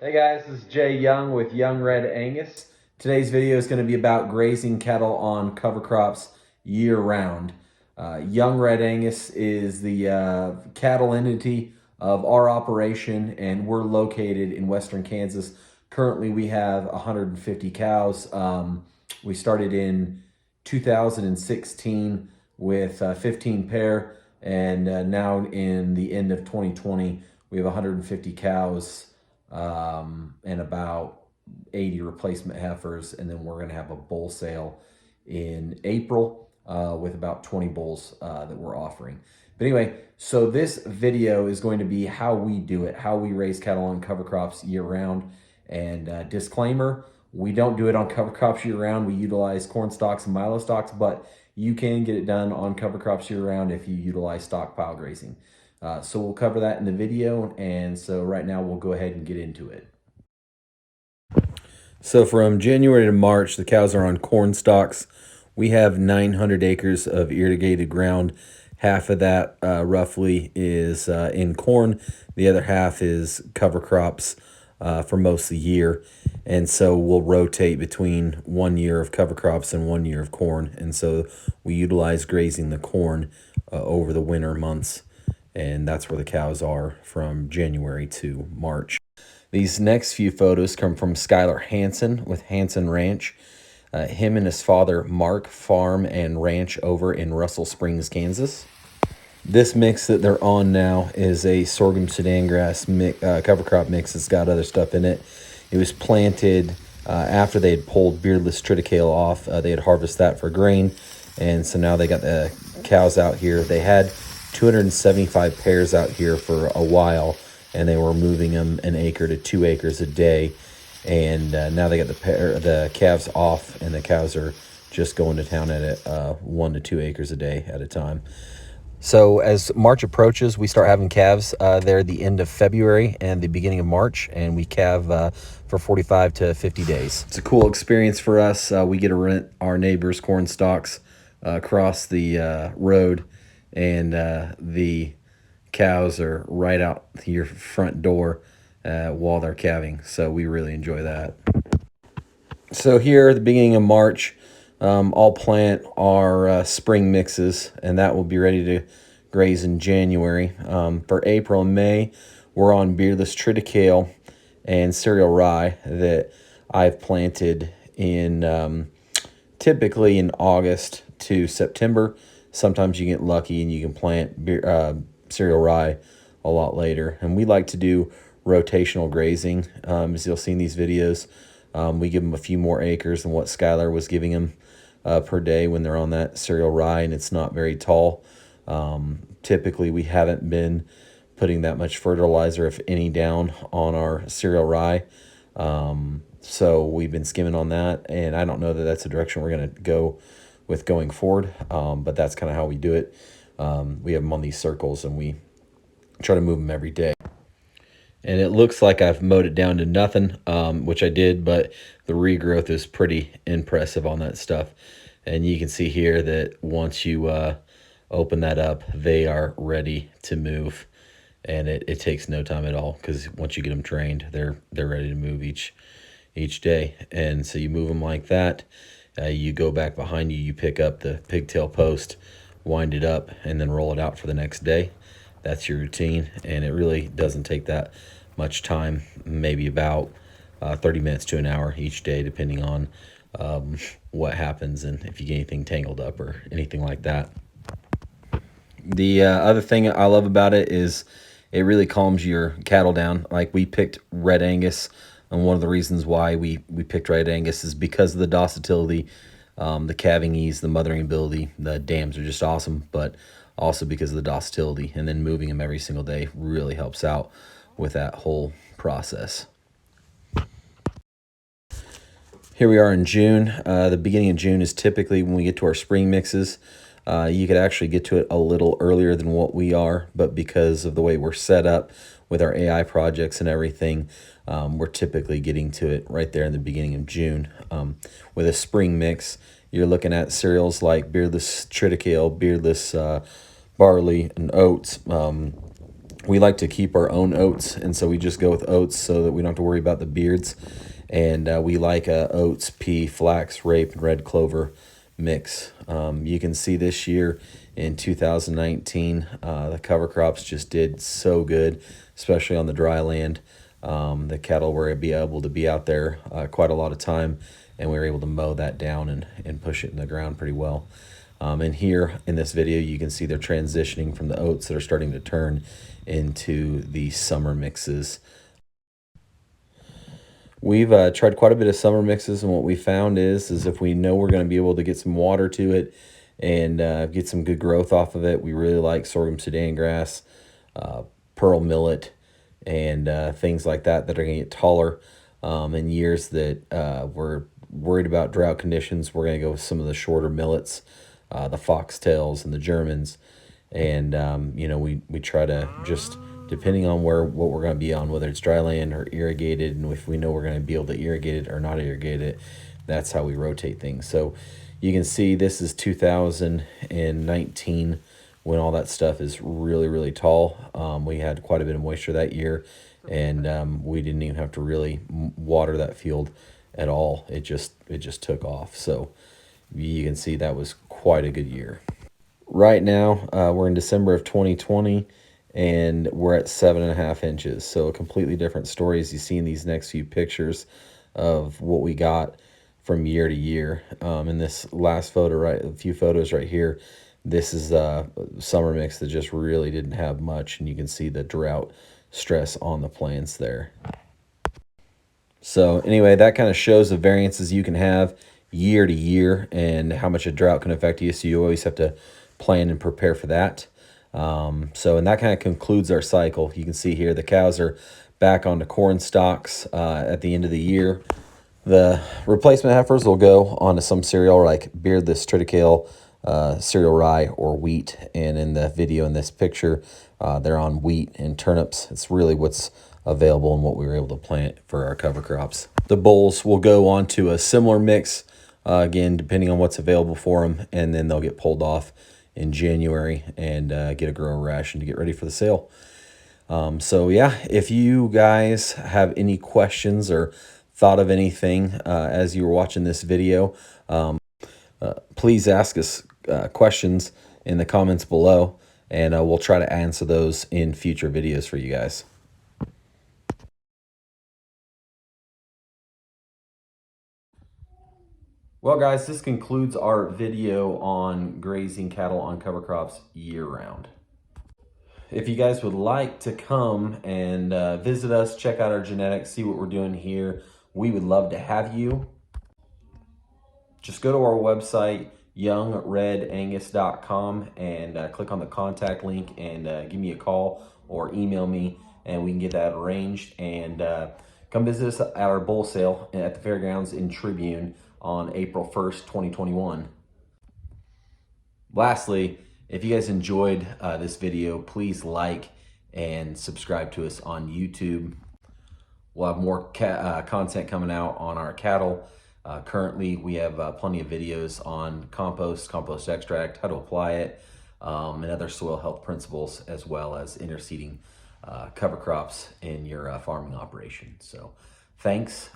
Hey guys, this is Jay Young with Young Red Angus. Today's video is going to be about grazing cattle on cover crops year round. Young Red Angus is the cattle entity of our operation, and we're located in western Kansas. Currently, we have 150 cows. We started in 2016 with 15 pair, and now in the end of 2020, we have 150 cows and about 80 replacement heifers. And then we're going to have a bull sale in April with about 20 bulls that we're offering. But anyway, so this video is going to be how we do it, how we raise cattle on cover crops year round. And disclaimer, we don't do it on cover crops year round. We utilize corn stalks and milo stalks, but you can get it done on cover crops year round if you utilize stockpile grazing. So we'll cover that in the video, and so right now we'll go ahead and get into it. So from January to March, the cows are on corn stalks. We have 900 acres of irrigated ground. Half of that roughly is in corn. The other half is cover crops for most of the year. And so we'll rotate between 1 year of cover crops and 1 year of corn. And so we utilize grazing the corn over the winter months. And that's where the cows are from January to March. These next few photos come from Skylar Hansen with Hansen Ranch. Him and his father Mark farm and ranch over in Russell Springs, Kansas. This mix that they're on now is a sorghum Sudan grass cover crop mix. It's got other stuff in it. It was planted after they had pulled beardless triticale off. They had harvested that for grain, and so now they got the cows out here. They had 275 pairs out here for a while, and they were moving them an acre to 2 acres a day. And now they got the calves off, and the cows are just going to town at it 1 to 2 acres a day at a time. So as March approaches, we start having calves there at the end of February and the beginning of March, and we calve for 45 to 50 days. It's a cool experience for us. We get to rent our neighbors' corn stalks across the road, and the cows are right out your front door while they're calving. So we really enjoy that. So here at the beginning of March, I'll plant our spring mixes, and that will be ready to graze in January. For April and May, we're on beardless triticale and cereal rye that I've planted in typically in August to September. Sometimes you get lucky and you can plant cereal rye a lot later. And we like to do rotational grazing. As you'll see in these videos, we give them a few more acres than what Skylar was giving them per day when they're on that cereal rye, and it's not very tall. Typically, we haven't been putting that much fertilizer, if any, down on our cereal rye. So we've been skimming on that, and I don't know that that's the direction we're going to go with going forward, but that's kind of how we do it. We have them on these circles, and we try to move them every day. And it looks like I've mowed it down to nothing, which I did, but the regrowth is pretty impressive on that stuff. And you can see here that once you open that up, they are ready to move. And it takes no time at all, because once you get them trained, they're ready to move each day. And so you move them like that. You go back behind you, you pick up the pigtail post, wind it up, and then roll it out for the next day. That's your routine, and it really doesn't take that much time, maybe about 30 minutes to an hour each day, depending on what happens and if you get anything tangled up or anything like that. The other thing I love about it is it really calms your cattle down. Like, we picked Red Angus, and one of the reasons why we picked Red Angus is because of the docility, the calving ease, the mothering ability. The dams are just awesome, but also because of the docility. And then moving them every single day really helps out with that whole process. Here we are in June. The beginning of June is typically when we get to our spring mixes. You could actually get to it a little earlier than what we are, but because of the way we're set up with our AI projects and everything, we're typically getting to it right there in the beginning of June. With a spring mix, you're looking at cereals like beardless triticale, beardless barley, and oats. We like to keep our own oats, and so we just go with oats so that we don't have to worry about the beards. And we like oats, pea, flax, rape, and red clover mix. You can see this year in 2019, the cover crops just did so good, especially on the dry land. The cattle were able to be out there quite a lot of time, and we were able to mow that down and push it in the ground pretty well. And here in this video, you can see they're transitioning from the oats that are starting to turn into the summer mixes. We've tried quite a bit of summer mixes, and what we found is if we know we're going to be able to get some water to it and get some good growth off of it, we really like sorghum Sudan grass, pearl millet, and things like that that are going to get taller. In years that we're worried about drought conditions, we're going to go with some of the shorter millets, the foxtails and the Germans. And we try to just, depending on what we're going to be on, whether it's dry land or irrigated, and if we know we're going to be able to irrigate it or not irrigate it, that's how we rotate things. So you can see this is 2019 when all that stuff is really, really tall. We had quite a bit of moisture that year, and we didn't even have to really water that field at all. It just took off. So you can see that was quite a good year. Right now, we're in December of 2020, and we're at 7.5 inches. So a completely different story as you see in these next few pictures of what we got from year to year. In this last photo, a few photos right here, this is a summer mix that just really didn't have much, and you can see the drought stress on the plants there. So anyway, that kind of shows the variances you can have year to year and how much a drought can affect you. So you always have to plan and prepare for that. And that kind of concludes our cycle. You can see here the cows are back onto corn stalks at the end of the year. The replacement heifers will go onto some cereal like beardless triticale, cereal rye, or wheat. And in the video in this picture, they're on wheat and turnips. It's really what's available and what we were able to plant for our cover crops. The bulls will go on to a similar mix, again, depending on what's available for them, and then they'll get pulled off in January and get a grower ration to get ready for the sale. So yeah, if you guys have any questions or thought of anything as you were watching this video, please ask us questions in the comments below, and we'll try to answer those in future videos for you guys. Well, guys, this concludes our video on grazing cattle on cover crops year-round. If you guys would like to come and visit us, check out our genetics, see what we're doing here, we would love to have you. Just go to our website, youngredangus.com, and click on the contact link and give me a call or email me, and we can get that arranged. And come visit us at our bull sale at the fairgrounds in Tribune on April 1st, 2021. Lastly, if you guys enjoyed this video, please like and subscribe to us on YouTube. We'll have more content coming out on our cattle. Currently, we have plenty of videos on compost extract, how to apply it, and other soil health principles, as well as interseeding cover crops in your farming operation. So thanks.